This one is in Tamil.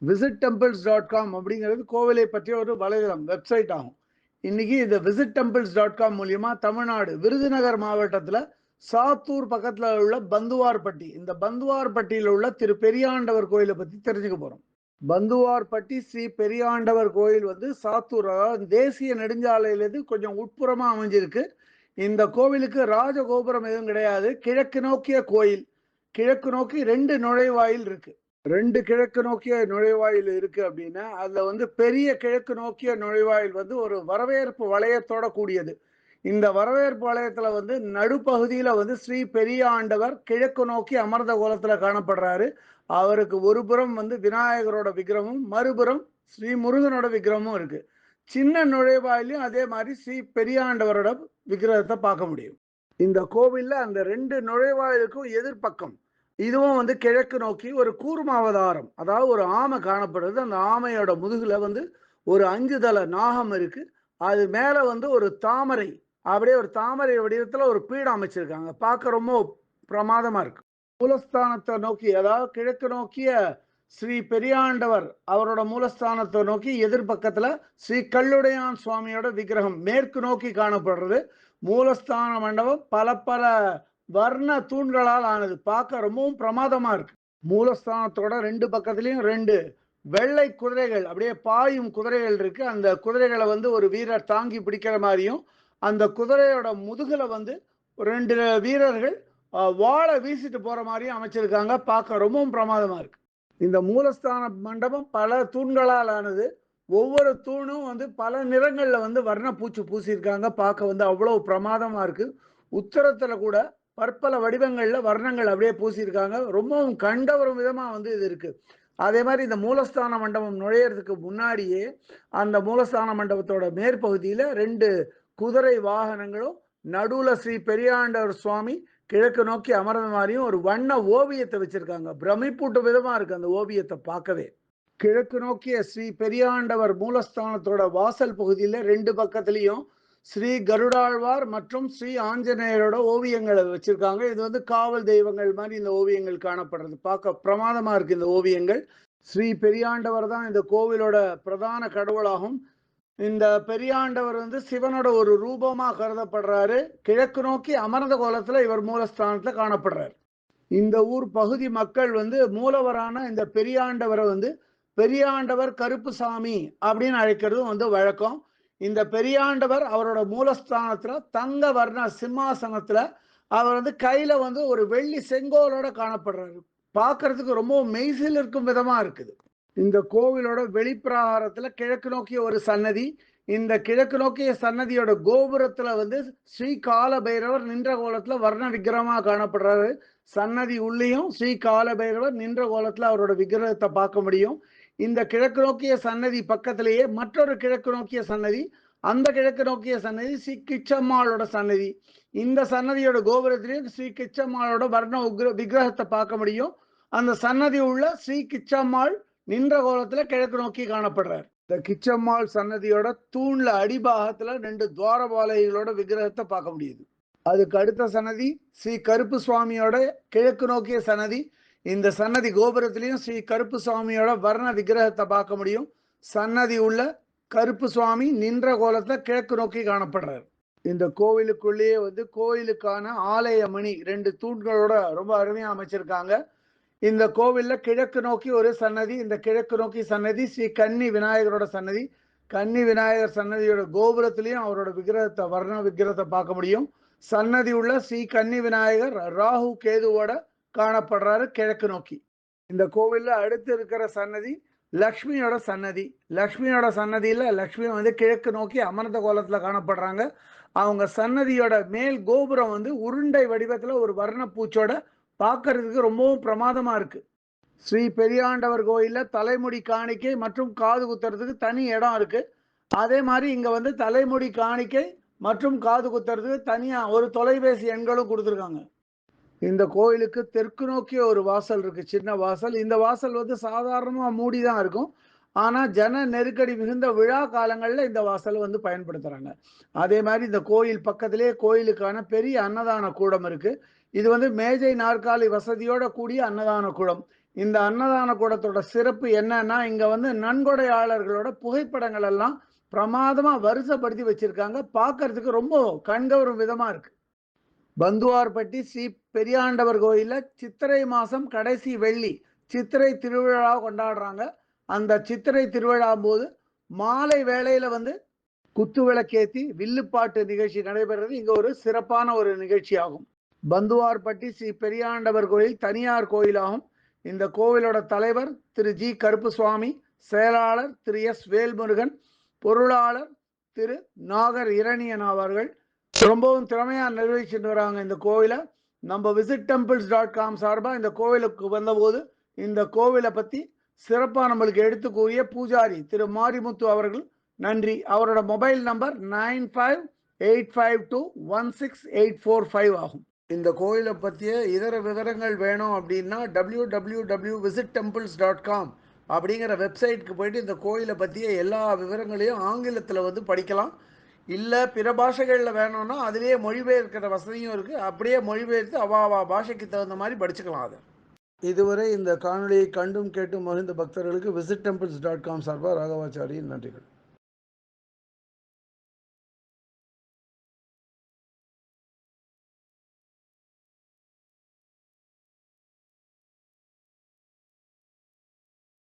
visittemples.com அப்படிங்கிறது கோவிலை பற்றிய ஒரு வலைதளம் வெப்சைட் ஆகும். இன்னைக்கு இந்த visittemples.com மூலியமா தமிழ்நாடு விருதுநகர் மாவட்டத்துல சாத்தூர் பக்கத்துல உள்ள பந்துவார்பட்டி, இந்த பந்துவார்பட்டியில உள்ள திரு பெரியாண்டவர் கோயிலை பத்தி தெரிஞ்சுக்க போறோம். பந்துவார்பட்டி ஸ்ரீ பெரியாண்டவர் கோயில் வந்து சாத்தூர், அதாவது தேசிய நெடுஞ்சாலையிலிருந்து கொஞ்சம் உட்புறமா அமைஞ்சிருக்கு. இந்த கோவிலுக்கு ராஜகோபுரம் எதுவும் கிடையாது. கிழக்கு நோக்கிய கோயில். கிழக்கு நோக்கி 2 நுழைவாயில் இருக்கு. 2 கிழக்கு நோக்கிய நுழைவாயில் இருக்கு அப்படின்னா அதுல வந்து பெரிய கிழக்கு நோக்கிய நுழைவாயில் வந்து ஒரு வரவேற்பு வளையத்தோட கூடியது. இந்த வரவேற்பு வளையத்துல வந்து நடுப்பகுதியில வந்து ஸ்ரீ பெரிய ஆண்டவர் கிழக்கு நோக்கி அமர்ந்த கோலத்துல காணப்படுறாரு. அவருக்கு ஒரு புறம் வந்து விநாயகரோட விக்கிரமும், மறுபுறம் ஸ்ரீ முருகனோட விக்கிரமும் இருக்கு. சின்ன நுழைவாயிலையும் அதே மாதிரி ஸ்ரீ பெரியாண்டவரோட விக்கிரகத்தை பார்க்க முடியும். இந்த கோவில்ல அந்த 2 நுழைவாயிலுக்கும் எதிர்பக்கம் இதுவும் வந்து கிழக்கு நோக்கி ஒரு கூர்மாவதாரம், அதாவது ஒரு ஆமை காணப்படுது. அந்த ஆமையோட முதுகுல வந்து ஒரு 5 தலை நாகம் இருக்கு. அது மேல வந்து ஒரு தாமரை, அப்படியே ஒரு தாமரை வடிவத்துல ஒரு பீடம் அமைச்சிருக்காங்க. பார்க்க ரொம்ப பிரமாதமா இருக்கு. மூலஸ்தானத்தை நோக்கி, அதாவது கிழக்கு நோக்கிய ஸ்ரீ பெரியாண்டவர் அவரோட மூலஸ்தானத்தை நோக்கி எதிர்பக்கத்துல ஸ்ரீ கல்லுடையான் சுவாமியோட விக்கிரகம் மேற்கு நோக்கி காணப்படுறது. மூலஸ்தான மண்டபம் பல பல வர்ண தூண்களால் ஆனது. பார்க்க ரொம்பவும் பிரமாதமா இருக்கு. மூலஸ்தானத்தோட 2 பக்கத்துலயும் 2 வெள்ளை குதிரைகள், அப்படியே பாயும் குதிரைகள் இருக்கு. அந்த குதிரைகளை வந்து ஒரு வீரர் தாங்கி பிடிக்கிற மாதிரியும், அந்த குதிரையோட முதுகுல வந்து 2 வீரர்கள் வாளை வீசிட்டு போற மாதிரியும் அமைச்சிருக்காங்க. பார்க்க ரொம்பவும் பிரமாதமா இருக்கு. இந்த மூலஸ்தான மண்டபம் பல தூண்களால் ஆனது. ஒவ்வொரு தூணும் வந்து பல நிறங்கள்ல வந்து வர்ண பூச்சு பூசியிருக்காங்க. பார்க்க வந்து அவ்வளவு பிரமாதமா இருக்கு. உத்தரத்துல கூட பற்பல வடிவங்கள்ல வர்ணங்கள் அப்படியே பூசியிருக்காங்க. ரொம்பவும் கண்டவரும் விதமா வந்து இது இருக்கு. அதே மாதிரி இந்த மூலஸ்தான மண்டபம் நுழையிறதுக்கு முன்னாடியே அந்த மூலஸ்தான மண்டபத்தோட மேற்பகுதியில 2 குதிரை வாகனங்களும், நடுவுல ஸ்ரீ பெரியாண்டவர் சுவாமி கிழக்கு நோக்கி அமர்ந்த மாதிரியும் ஒரு வண்ண ஓவியத்தை வச்சிருக்காங்க. பிரமிப்பூட்டும் விதமா இருக்கு அந்த ஓவியத்தை பார்க்கவே. கிழக்கு நோக்கிய ஸ்ரீ பெரியாண்டவர் மூலஸ்தானத்தோட வாசல் பகுதியில 2 பக்கத்துலயும் ஸ்ரீ கருடாழ்வார் மற்றும் ஸ்ரீ ஆஞ்சநேயரோட ஓவியங்களை வச்சிருக்காங்க. இது வந்து காவல் தெய்வங்கள் மாதிரி இந்த ஓவியங்கள் காணப்படுறது. பார்க்க பிரமாதமா இருக்கு இந்த ஓவியங்கள். ஸ்ரீ பெரியாண்டவர் தான் இந்த கோவிலோட பிரதான கடவுளாகும். இந்த பெரியாண்டவர் வந்து சிவனோட ஒரு ரூபமா கருதப்படுறாரு. கிழக்கு நோக்கி அமர்ந்த கோலத்துல இவர் மூலஸ்தானத்துல காணப்படுறாரு. இந்த ஊர் பகுதி மக்கள் வந்து மூலவரான இந்த பெரியாண்டவரை வந்து பெரியாண்டவர் கருப்புசாமி அப்படின்னு அழைக்கிறதும் வந்து வழக்கம். இந்த பெரியாண்டவர் அவரோட மூலஸ்தானத்துல தங்க வர்ண சிம்மாசனத்துல அவர் வந்து கையில வந்து ஒரு வெள்ளி செங்கோலோட காணப்படுறாரு. பார்க்கறதுக்கு ரொம்ப மெய்சில் இருக்கும் விதமா இருக்குது. இந்த கோவிலோட வெளிப்பிரகாரத்துல கிழக்கு நோக்கிய ஒரு சன்னதி. இந்த கிழக்கு நோக்கிய சன்னதியோட கோபுரத்துல வந்து ஸ்ரீ கால பைரவர் நின்ற கோலத்துல வர்ண விக்கிரகமா காணப்படுறாரு. சன்னதி உள்ளேயும் ஸ்ரீ கால பைரவர் நின்ற கோலத்துல அவரோட விக்கிரகத்தை பார்க்க முடியும். இந்த கிழக்கு நோக்கிய சன்னதி பக்கத்திலேயே மற்றொரு கிழக்கு நோக்கிய சன்னதி. அந்த கிழக்கு நோக்கிய சன்னதி ஸ்ரீ கிச்சம்மாளோட சன்னதி. இந்த சன்னதியோட கோபுரத்திலேயே ஸ்ரீ கிச்சம்மாளோட வர்ண விக்கிரகத்தை பார்க்க முடியும். அந்த சன்னதி உள்ள ஸ்ரீ கிச்சம்மாள் நின்ற கோலத்துல கிழக்கு நோக்கி காணப்படுறார். இந்த கிச்சம்மாள் சன்னதியோட தூண்ல அடிபாகத்துல 2 துவாரபாலைகளோட விக்கிரகத்தை பார்க்க முடியுது. அதுக்கு அடுத்த சன்னதி ஸ்ரீ கருப்பு சுவாமியோட கிழக்கு நோக்கிய சன்னதி. இந்த சன்னதி கோபுரத்திலையும் ஸ்ரீ கருப்பு சுவாமியோட வர்ண விக்கிரகத்தை பார்க்க முடியும். சன்னதி உள்ள கருப்பு சுவாமி நின்ற கோலத்துல கிழக்கு நோக்கி காணப்படுறார். இந்த கோவிலுக்குள்ளேயே வந்து கோயிலுக்கான ஆலய மணி 2 தூண்களோட ரொம்ப அருமையா அமைச்சிருக்காங்க. இந்த கோவில்ல கிழக்கு நோக்கி ஒரு சன்னதி. இந்த கிழக்கு நோக்கி சன்னதி ஸ்ரீ கன்னி விநாயகரோட சன்னதி. கன்னி விநாயகர் சன்னதியோட கோபுரத்திலையும் அவரோட விக்கிரகத்தை வர்ண விக்கிரகத்தை பார்க்க முடியும். சன்னதி உள்ள ஸ்ரீ கன்னி விநாயகர் ராகு கேதுவோட காணப்படுறாரு கிழக்கு நோக்கி. இந்த கோவில்ல அடுத்து இருக்கிற சன்னதி லக்ஷ்மியோட சன்னதி. லக்ஷ்மியோட சன்னதியில லக்ஷ்மி வந்து கிழக்கு நோக்கி அமர்ந்த கோலத்துல காணப்படுறாங்க. அவங்க சன்னதியோட மேல் கோபுரம் வந்து உருண்டை வடிவத்துல ஒரு வர்ண பூச்சோட பார்க்கறதுக்கு ரொம்பவும் பிரமாதமா இருக்கு. ஸ்ரீ பெரியாண்டவர் கோயில்ல தலைமுடி காணிக்கை மற்றும் காது குத்துறதுக்கு தனி இடம் இருக்கு. அதே மாதிரி இங்க வந்து தலைமுடி காணிக்கை மற்றும் காது குத்துறதுக்கு தனியா ஒரு தொலைபேசி எண்களும் கொடுத்துருக்காங்க. இந்த கோயிலுக்கு தெற்கு நோக்கிய ஒரு வாசல் இருக்கு, சின்ன வாசல். இந்த வாசல் வந்து சாதாரணமா மூடிதான் இருக்கும். ஆனா ஜன நெருக்கடி மிகுந்த விழா காலங்கள்ல இந்த வாசல் வந்து பயன்படுத்துறாங்க. அதே மாதிரி இந்த கோயில் பக்கத்திலேயே கோயிலுக்கான பெரிய அன்னதான கூடம் இருக்கு. இது வந்து மேஜை நாற்காலி வசதியோட கூடிய அன்னதான கூடம். இந்த அன்னதான கூடத்தோட சிறப்பு என்னன்னா, இங்க வந்து நன்கொடையாளர்களோட புகைப்படங்கள் எல்லாம் பிரமாதமா வரிசைப்படுத்தி வச்சிருக்காங்க. பார்க்கறதுக்கு ரொம்ப கண்கவரும் விதமா இருக்கு. பந்துவார்பட்டி ஸ்ரீ பெரியாண்டவர் கோயில்ல சித்திரை மாசம் கடைசி வெள்ளி சித்திரை திருவிழா கொண்டாடுறாங்க. அந்த சித்திரை திருவிழா போது மாலை வேளையில வந்து குத்து விளக்கேத்தி வில்லுப்பாட்டு நிகழ்ச்சி நடைபெறுறது இங்க ஒரு சிறப்பான ஒரு நிகழ்ச்சி ஆகும். பந்துவார்பட்டி ஸ்ரீ பெரியாண்டவர் கோயில் தனியார் கோயிலாகும். இந்த கோவிலோட தலைவர் திரு ஜி கருப்புசுவாமி, செயலாளர் திரு எஸ் வேல்முருகன், பொருளாளர் திரு நாகர் இரணியன் ஆவார்கள். ரொம்பவும் திறமையா நிர்வகிச்சுட்டு வராங்க இந்த கோவிலை. நம்ம visitTemples.com சார்பா இந்த கோவிலுக்கு வந்தபோது இந்த கோவிலை பத்தி சிறப்பா நம்மளுக்கு எடுத்து கூறிய பூஜாரி திரு மாரிமுத்து அவர்கள் நன்றி. அவரோட மொபைல் நம்பர் 9585216845 ஆகும். இந்த கோயிலை பற்றிய இதர விவரங்கள் வேணும் அப்படின்னா www.visitTemples.com அப்படிங்கிற வெப்சைட்டுக்கு போயிட்டு இந்த கோயிலை பற்றிய எல்லா விவரங்களையும் ஆங்கிலத்தில் வந்து படிக்கலாம். இல்லை பிற பாஷைகளில் வேணும்னா அதிலேயே மொழிபெயர்க்கிற வசதியும் இருக்குது. அப்படியே மொழிபெயர்த்து அவாவா பாஷைக்கு தகுந்த மாதிரி படிச்சுக்கலாம் அதை. இதுவரை இந்த காணொலியை கண்டும் கேட்டும் மகிழ்ந்த பக்தர்களுக்கு visitTemples.com சார்பாக ராகவாச்சாரியின் நன்றிகள்.